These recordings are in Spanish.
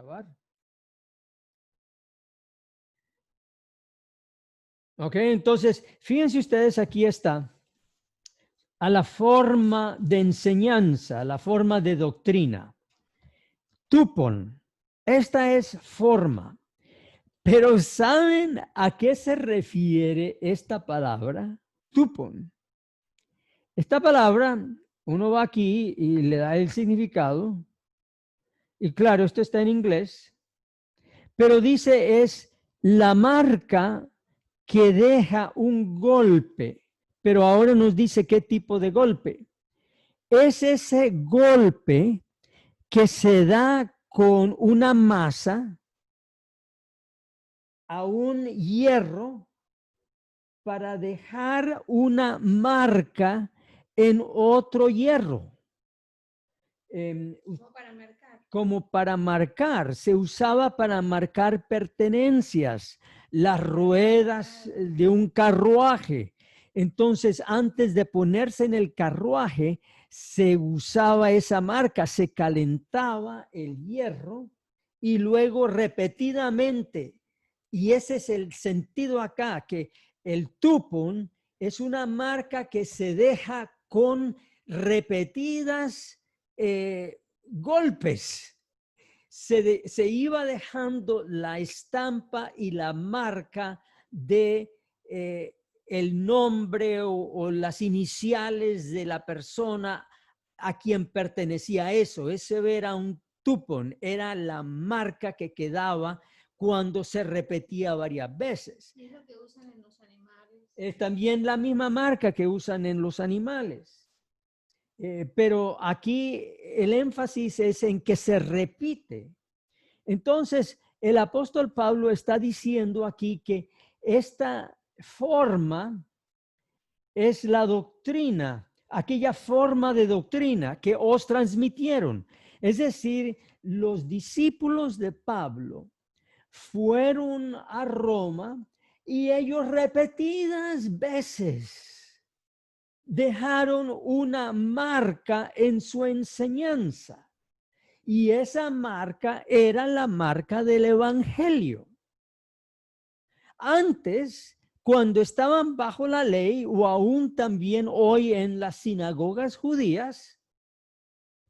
grabar. Ok, entonces, fíjense ustedes, aquí está, a la forma de enseñanza, a la forma de doctrina. Tupon, esta es forma. Pero ¿saben a qué se refiere esta palabra? Tupon. Esta palabra, uno va aquí y le da el significado. Y claro, esto está en inglés. Pero dice es la marca que deja un golpe. Pero ahora nos dice qué tipo de golpe. Es ese golpe que se da con una masa a un hierro para dejar una marca en otro hierro. Como para marcar, se usaba para marcar pertenencias, las ruedas de un carruaje. Entonces, antes de ponerse en el carruaje, se usaba esa marca, se calentaba el hierro y luego repetidamente. Y ese es el sentido acá, que el tupon es una marca que se deja con repetidas golpes. Se iba dejando la estampa y la marca de el nombre o las iniciales de la persona a quien pertenecía eso. Ese era un tupon, era la marca que quedaba cuando se repetía varias veces. ¿Y es lo que usan en los animales? Es también la misma marca que usan en los animales. Pero aquí el énfasis es en que se repite. Entonces, el apóstol Pablo está diciendo aquí que esta forma es la doctrina, aquella forma de doctrina que os transmitieron. Es decir, los discípulos de Pablo fueron a Roma y ellos repetidas veces dejaron una marca en su enseñanza. Y esa marca era la marca del evangelio. Antes, cuando estaban bajo la ley, o aún también hoy en las sinagogas judías,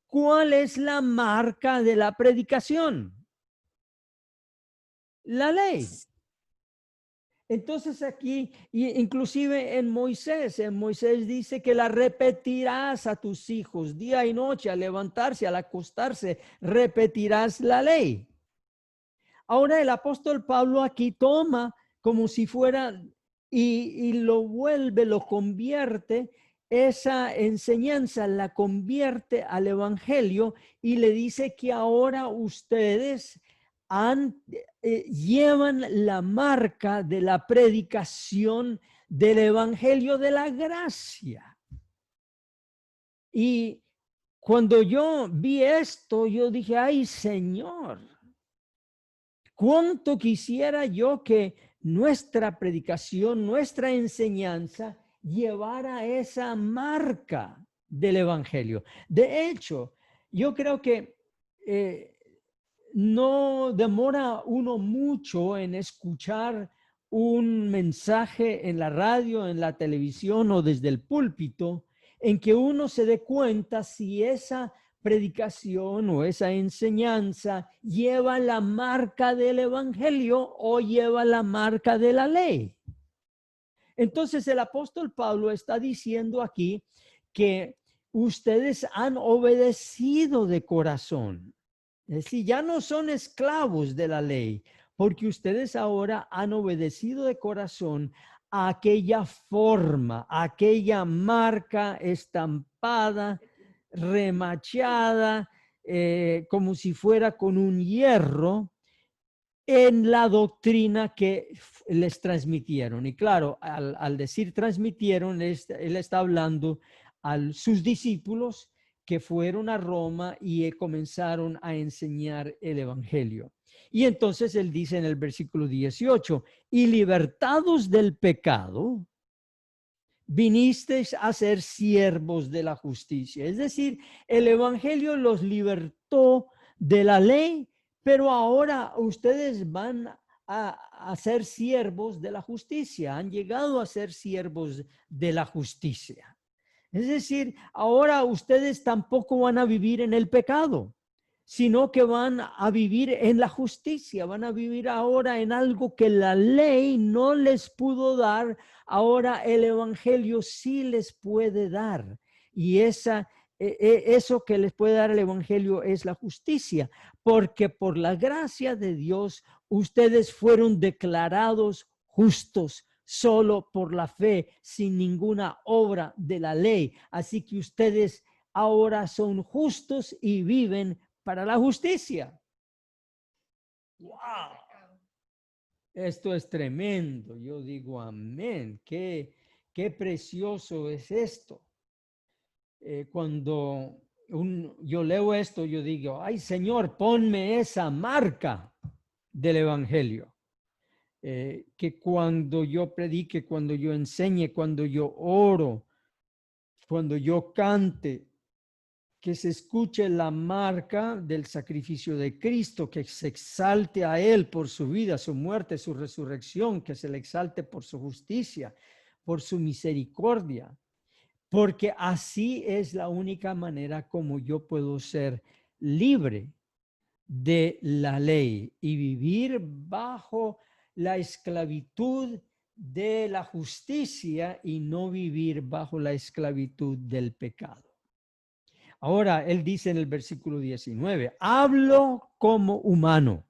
¿cuál es la marca de la predicación? La ley. Entonces aquí, inclusive en Moisés dice que la repetirás a tus hijos día y noche, al levantarse, al acostarse, repetirás la ley. Ahora el apóstol Pablo aquí toma como si fuera y lo vuelve, lo convierte, esa enseñanza la convierte al evangelio y le dice que ahora ustedes llevan la marca de la predicación del evangelio de la gracia. Y cuando yo vi esto, yo dije, ay Señor, cuánto quisiera yo que nuestra predicación, nuestra enseñanza llevara esa marca del evangelio. De hecho, yo creo que no demora uno mucho en escuchar un mensaje en la radio, en la televisión o desde el púlpito, en que uno se dé cuenta si esa predicación o esa enseñanza lleva la marca del evangelio o lleva la marca de la ley. Entonces el apóstol Pablo está diciendo aquí que ustedes han obedecido de corazón. Es decir, ya no son esclavos de la ley, porque ustedes ahora han obedecido de corazón a aquella forma, a aquella marca estampada, remachada, como si fuera con un hierro, en la doctrina que les transmitieron. Y claro, al decir transmitieron, él está hablando a sus discípulos que fueron a Roma y comenzaron a enseñar el evangelio. Y entonces él dice en el versículo 18, y libertados del pecado, vinisteis a ser siervos de la justicia. Es decir, el evangelio los libertó de la ley pero ahora ustedes van a ser siervos de la justicia, han llegado a ser siervos de la justicia. Es decir, ahora ustedes tampoco van a vivir en el pecado, sino que van a vivir en la justicia, van a vivir ahora en algo que la ley no les pudo dar, ahora el evangelio sí les puede dar. Y eso que les puede dar el evangelio es la justicia, porque por la gracia de Dios ustedes fueron declarados justos solo por la fe, sin ninguna obra de la ley. Así que ustedes ahora son justos y viven para la justicia. ¡Wow! Esto es tremendo. Yo digo amén. Qué precioso es esto. Cuando yo leo esto, yo digo, ay Señor, ponme esa marca del evangelio. Que cuando yo predique, cuando yo enseñe, cuando yo oro, cuando yo cante, que se escuche la marca del sacrificio de Cristo, que se exalte a Él por su vida, su muerte, su resurrección, que se le exalte por su justicia, por su misericordia, porque así es la única manera como yo puedo ser libre de la ley y vivir bajo la esclavitud de la justicia y no vivir bajo la esclavitud del pecado. Ahora, él dice en el versículo 19, hablo como humano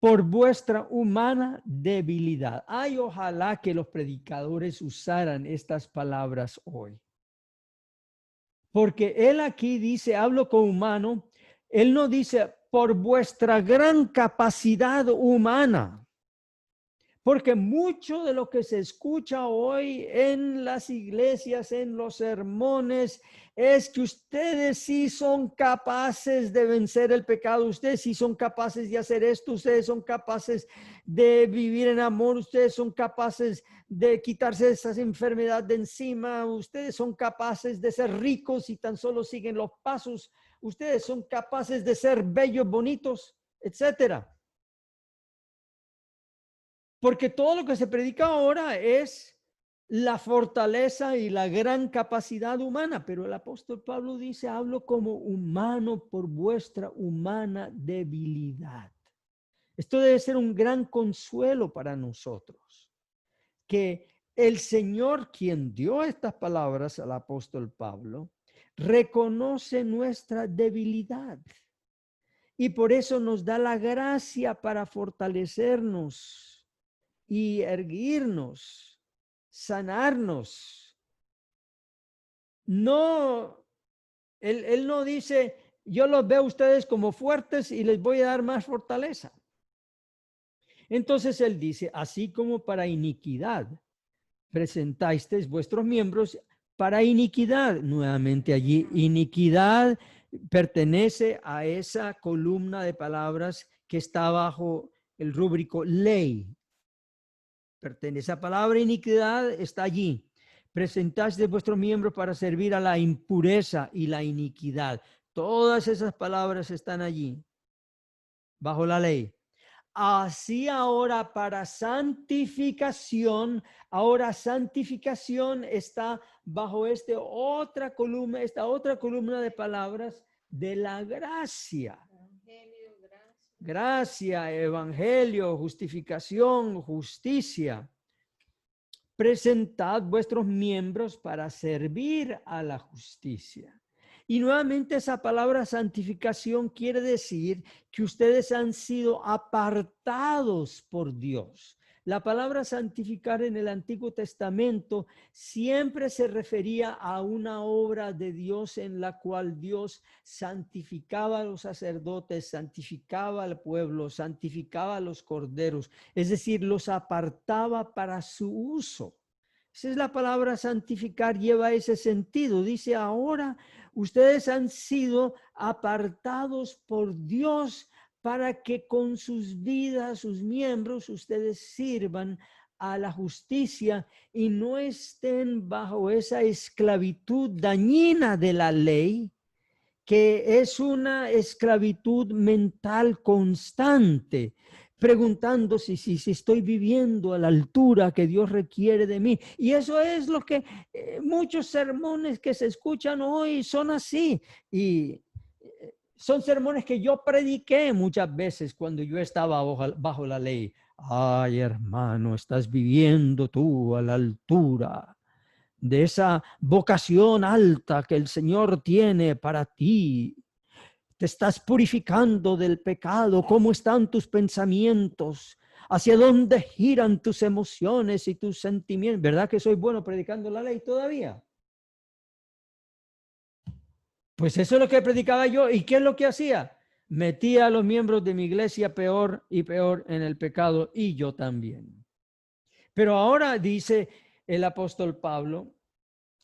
por vuestra humana debilidad. Ay, ojalá que los predicadores usaran estas palabras hoy. Porque él aquí dice, hablo como humano, él no dice por vuestra gran capacidad humana. Porque mucho de lo que se escucha hoy en las iglesias, en los sermones, es que ustedes sí son capaces de vencer el pecado, ustedes sí son capaces de hacer esto, ustedes son capaces de vivir en amor, ustedes son capaces de quitarse esas enfermedades de encima, ustedes son capaces de ser ricos y tan solo siguen los pasos, ustedes son capaces de ser bellos, bonitos, etcétera. Porque todo lo que se predica ahora es la fortaleza y la gran capacidad humana. Pero el apóstol Pablo dice, hablo como humano por vuestra humana debilidad. Esto debe ser un gran consuelo para nosotros. Que el Señor, quien dio estas palabras al apóstol Pablo, reconoce nuestra debilidad. Y por eso nos da la gracia para fortalecernos y erguirnos, sanarnos. No, él no dice, yo los veo a ustedes como fuertes y les voy a dar más fortaleza. Entonces él dice, así como para iniquidad, presentasteis vuestros miembros para iniquidad. Nuevamente allí, iniquidad pertenece a esa columna de palabras que está bajo el rúbrico ley. Pertenece a palabra iniquidad, está allí. Presentaste vuestros miembros para servir a la impureza y la iniquidad. Todas esas palabras están allí, bajo la ley. Así ahora para santificación, ahora santificación está bajo esta otra columna de palabras de la gracia. Evangelio, gracia. Gracia, evangelio, justificación, justicia. Presentad vuestros miembros para servir a la justicia. Y nuevamente esa palabra santificación quiere decir que ustedes han sido apartados por Dios. La palabra santificar en el Antiguo Testamento siempre se refería a una obra de Dios en la cual Dios santificaba a los sacerdotes, santificaba al pueblo, santificaba a los corderos, es decir, los apartaba para su uso. Esa es la palabra santificar, lleva ese sentido. Dice, ahora ustedes han sido apartados por Dios para que con sus vidas, sus miembros, ustedes sirvan a la justicia y no estén bajo esa esclavitud dañina de la ley que es una esclavitud mental constante, preguntándose si estoy viviendo a la altura que Dios requiere de mí. Y eso es lo que muchos sermones que se escuchan hoy son así. Y son sermones que yo prediqué muchas veces cuando yo estaba bajo la ley. Ay, hermano, estás viviendo tú a la altura de esa vocación alta que el Señor tiene para ti. Te estás purificando del pecado. ¿Cómo están tus pensamientos? ¿Hacia dónde giran tus emociones y tus sentimientos? ¿Verdad que soy bueno predicando la ley todavía? Pues eso es lo que predicaba yo. ¿Y qué es lo que hacía? Metía a los miembros de mi iglesia peor y peor en el pecado, y yo también. Pero ahora dice el apóstol Pablo,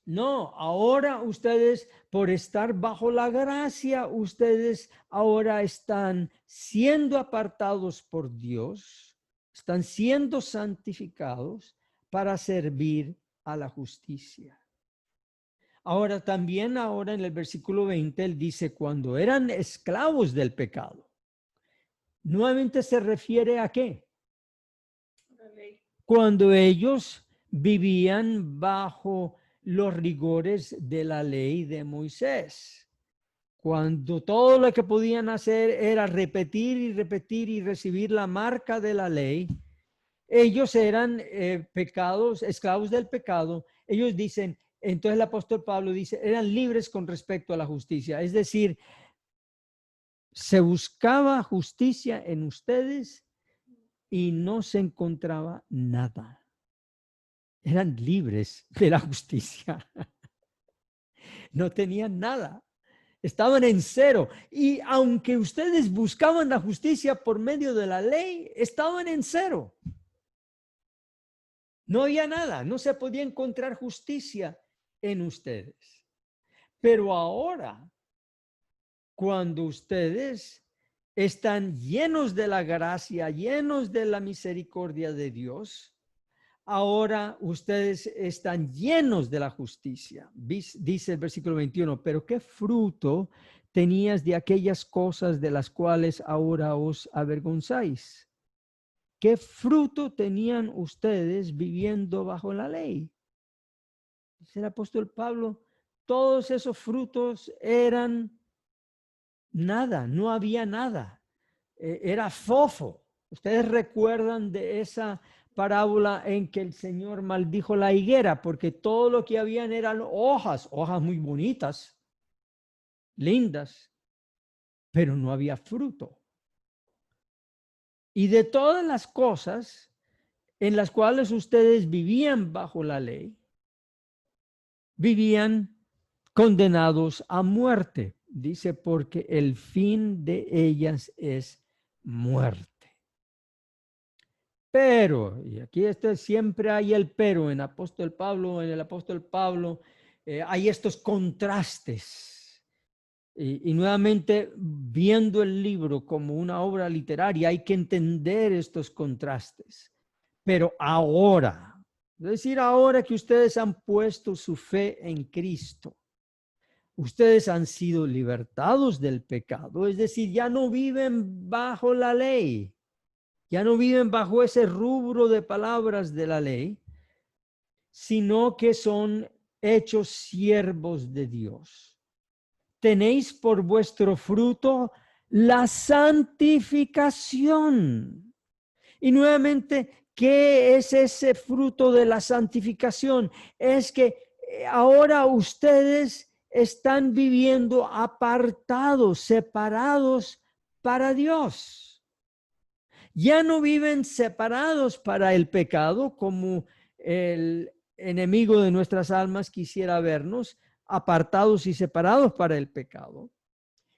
no, ahora ustedes, por estar bajo la gracia, ustedes ahora están siendo apartados por Dios, están siendo santificados para servir a la justicia. Ahora también, ahora en el versículo 20, él dice, cuando eran esclavos del pecado. Nuevamente se refiere a qué? La ley. Cuando ellos vivían bajo los rigores de la ley de Moisés. Cuando todo lo que podían hacer era repetir y repetir y recibir la marca de la ley, ellos eran esclavos del pecado. Ellos dicen, entonces el apóstol Pablo dice, eran libres con respecto a la justicia. Es decir, se buscaba justicia en ustedes y no se encontraba nada. Eran libres de la justicia. No tenían nada. Estaban en cero. Y aunque ustedes buscaban la justicia por medio de la ley, estaban en cero. No había nada. No se podía encontrar justicia en ustedes. Pero ahora, cuando ustedes están llenos de la gracia, llenos de la misericordia de Dios, ahora ustedes están llenos de la justicia. Dice el versículo 21, pero ¿qué fruto tenías de aquellas cosas de las cuales ahora os avergonzáis? ¿Qué fruto tenían ustedes viviendo bajo la ley? Dice el apóstol Pablo, todos esos frutos eran nada, no había nada. Era fofo. Ustedes recuerdan de esa parábola en que el Señor maldijo la higuera porque todo lo que habían eran hojas muy bonitas, lindas, pero no había fruto. Y de todas las cosas en las cuales ustedes vivían bajo la ley, vivían condenados a muerte. Dice, porque el fin de ellas es muerte. Pero, y aquí siempre hay el pero en el apóstol Pablo, hay estos contrastes. Y nuevamente, viendo el libro como una obra literaria, hay que entender estos contrastes. Pero ahora, es decir, ahora que ustedes han puesto su fe en Cristo, ustedes han sido libertados del pecado, es decir, ya no viven bajo la ley, ya no viven bajo ese rubro de palabras de la ley, sino que son hechos siervos de Dios. Tenéis por vuestro fruto la santificación. Y nuevamente, ¿qué es ese fruto de la santificación? Es que ahora ustedes están viviendo apartados, separados para Dios. Ya no viven separados para el pecado como el enemigo de nuestras almas quisiera vernos, apartados y separados para el pecado,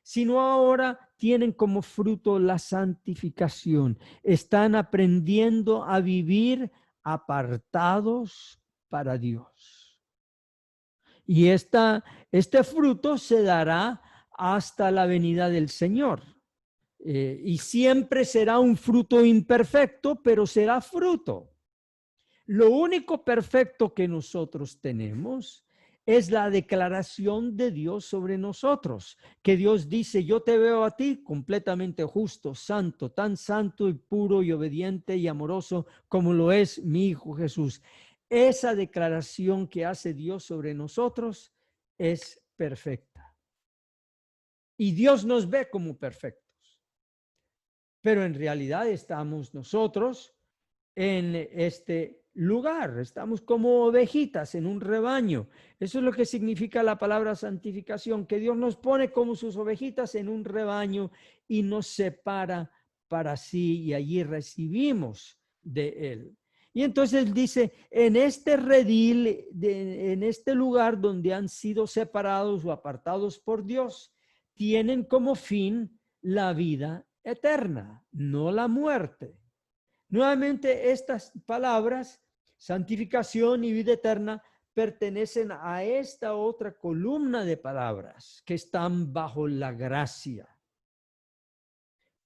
sino ahora tienen como fruto la santificación. Están aprendiendo a vivir apartados para Dios. Y este fruto se dará hasta la venida del Señor. Y siempre será un fruto imperfecto, pero será fruto. Lo único perfecto que nosotros tenemos es la declaración de Dios sobre nosotros, que Dios dice, yo te veo a ti completamente justo, santo, tan santo y puro y obediente y amoroso como lo es mi Hijo Jesús. Esa declaración que hace Dios sobre nosotros es perfecta. Y Dios nos ve como perfectos. Pero en realidad estamos nosotros en este lugar. Estamos como ovejitas en un rebaño. Eso es lo que significa la palabra santificación, que Dios nos pone como sus ovejitas en un rebaño y nos separa para sí y allí recibimos de Él. Y entonces dice, en este redil, en este lugar donde han sido separados o apartados por Dios, tienen como fin la vida eterna, no la muerte. Nuevamente, estas palabras, santificación y vida eterna, pertenecen a esta otra columna de palabras que están bajo la gracia.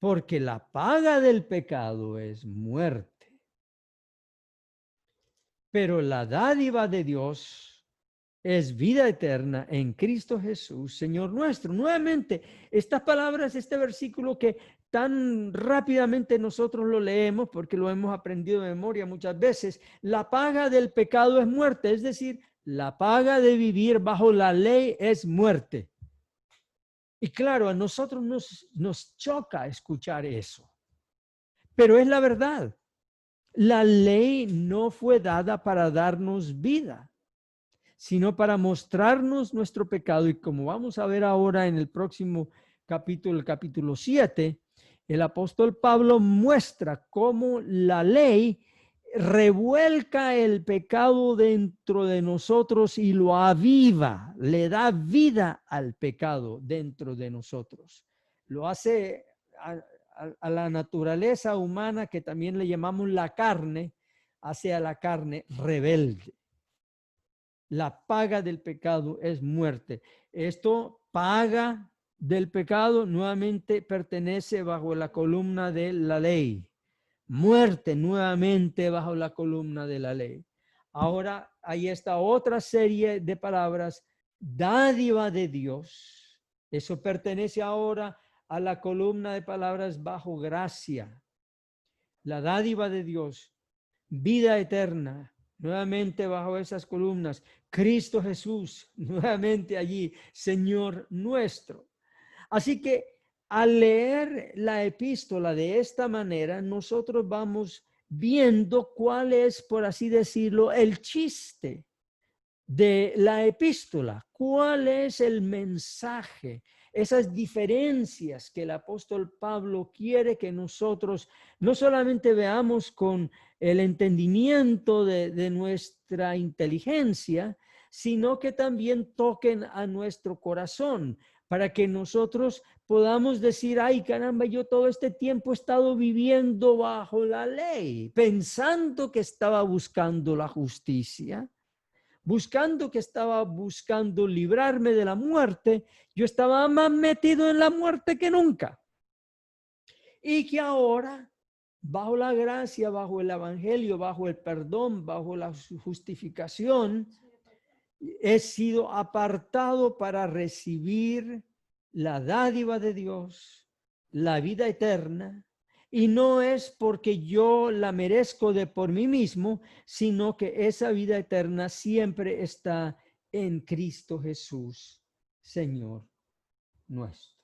Porque la paga del pecado es muerte. Pero la dádiva de Dios es vida eterna en Cristo Jesús, Señor nuestro. Nuevamente, estas palabras, este versículo que tan rápidamente nosotros lo leemos porque lo hemos aprendido de memoria muchas veces, la paga del pecado es muerte, es decir, la paga de vivir bajo la ley es muerte. Y claro, a nosotros nos choca escuchar eso, pero es la verdad. La ley no fue dada para darnos vida, sino para mostrarnos nuestro pecado. Y como vamos a ver ahora en el próximo capítulo, el capítulo 7, el apóstol Pablo muestra cómo la ley revuelca el pecado dentro de nosotros y lo aviva, le da vida al pecado dentro de nosotros. Lo hace a la naturaleza humana, que también le llamamos la carne, hace a la carne rebelde. La paga del pecado es muerte. Esto, paga del pecado, nuevamente pertenece bajo la columna de la ley. Muerte nuevamente bajo la columna de la ley. Ahora hay esta otra serie de palabras, dádiva de Dios. Eso pertenece ahora a la columna de palabras bajo gracia. La dádiva de Dios, vida eterna, nuevamente bajo esas columnas. Cristo Jesús, nuevamente allí, Señor nuestro. Así que al leer la epístola de esta manera, nosotros vamos viendo cuál es, por así decirlo, el chiste de la epístola, cuál es el mensaje, esas diferencias que el apóstol Pablo quiere que nosotros no solamente veamos con el entendimiento de nuestra inteligencia, sino que también toquen a nuestro corazón, para que nosotros podamos decir, ay caramba, yo todo este tiempo he estado viviendo bajo la ley, pensando que estaba buscando la justicia, buscando que estaba buscando librarme de la muerte. Yo estaba más metido en la muerte que nunca. Y que ahora, bajo la gracia, bajo el evangelio, bajo el perdón, bajo la justificación, he sido apartado para recibir la dádiva de Dios, la vida eterna. Y no es porque yo la merezco de por mí mismo, sino que esa vida eterna siempre está en Cristo Jesús, Señor nuestro.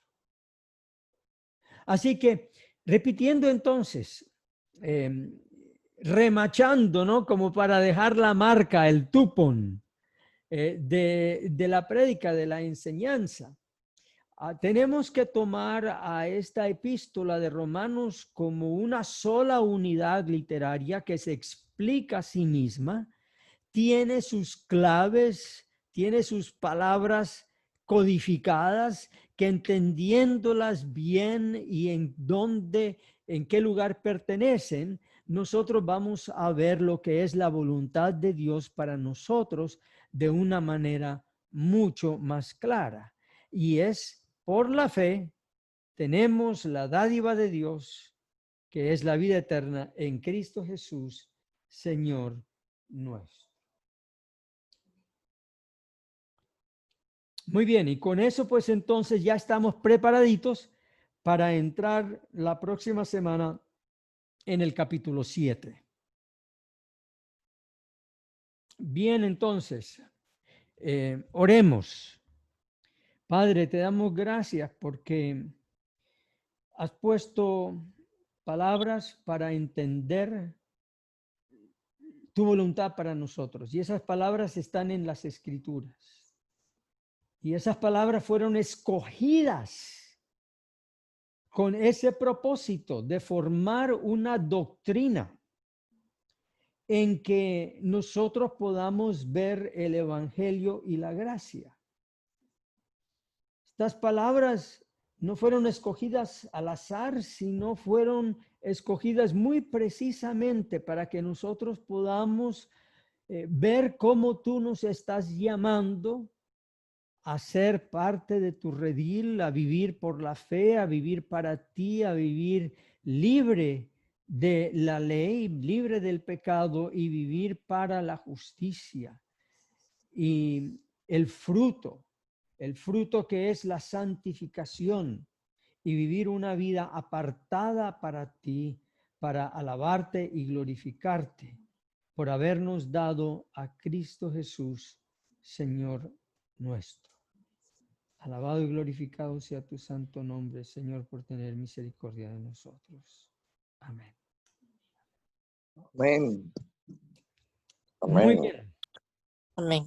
Así que, repitiendo entonces, remachando, ¿no? Como para dejar la marca, el tupón de la prédica, de la enseñanza. Tenemos que tomar a esta epístola de Romanos como una sola unidad literaria que se explica a sí misma, tiene sus claves, tiene sus palabras codificadas, que entendiéndolas bien y en dónde, en qué lugar pertenecen, nosotros vamos a ver lo que es la voluntad de Dios para nosotros de una manera mucho más clara. Y es por la fe, tenemos la dádiva de Dios, que es la vida eterna en Cristo Jesús, Señor nuestro. Muy bien, y con eso pues entonces ya estamos preparaditos para entrar la próxima semana en el capítulo 7. Bien, entonces, oremos. Padre, te damos gracias porque has puesto palabras para entender tu voluntad para nosotros. Y esas palabras están en las Escrituras. Y esas palabras fueron escogidas con ese propósito de formar una doctrina en que nosotros podamos ver el Evangelio y la gracia. Estas palabras no fueron escogidas al azar, sino fueron escogidas muy precisamente para que nosotros podamos ver cómo tú nos estás llamando a ser parte de tu redil, a vivir por la fe, a vivir para ti, a vivir libre de la ley, libre del pecado y vivir para la justicia. Y el fruto que es la santificación y vivir una vida apartada para ti, para alabarte y glorificarte por habernos dado a Cristo Jesús, Señor nuestro. Alabado y glorificado sea tu santo nombre, Señor, por tener misericordia de nosotros. Amén. Amén. Muy Amén. bien. Amén.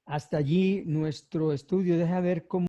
Hasta allí nuestro estudio. Deja ver cómo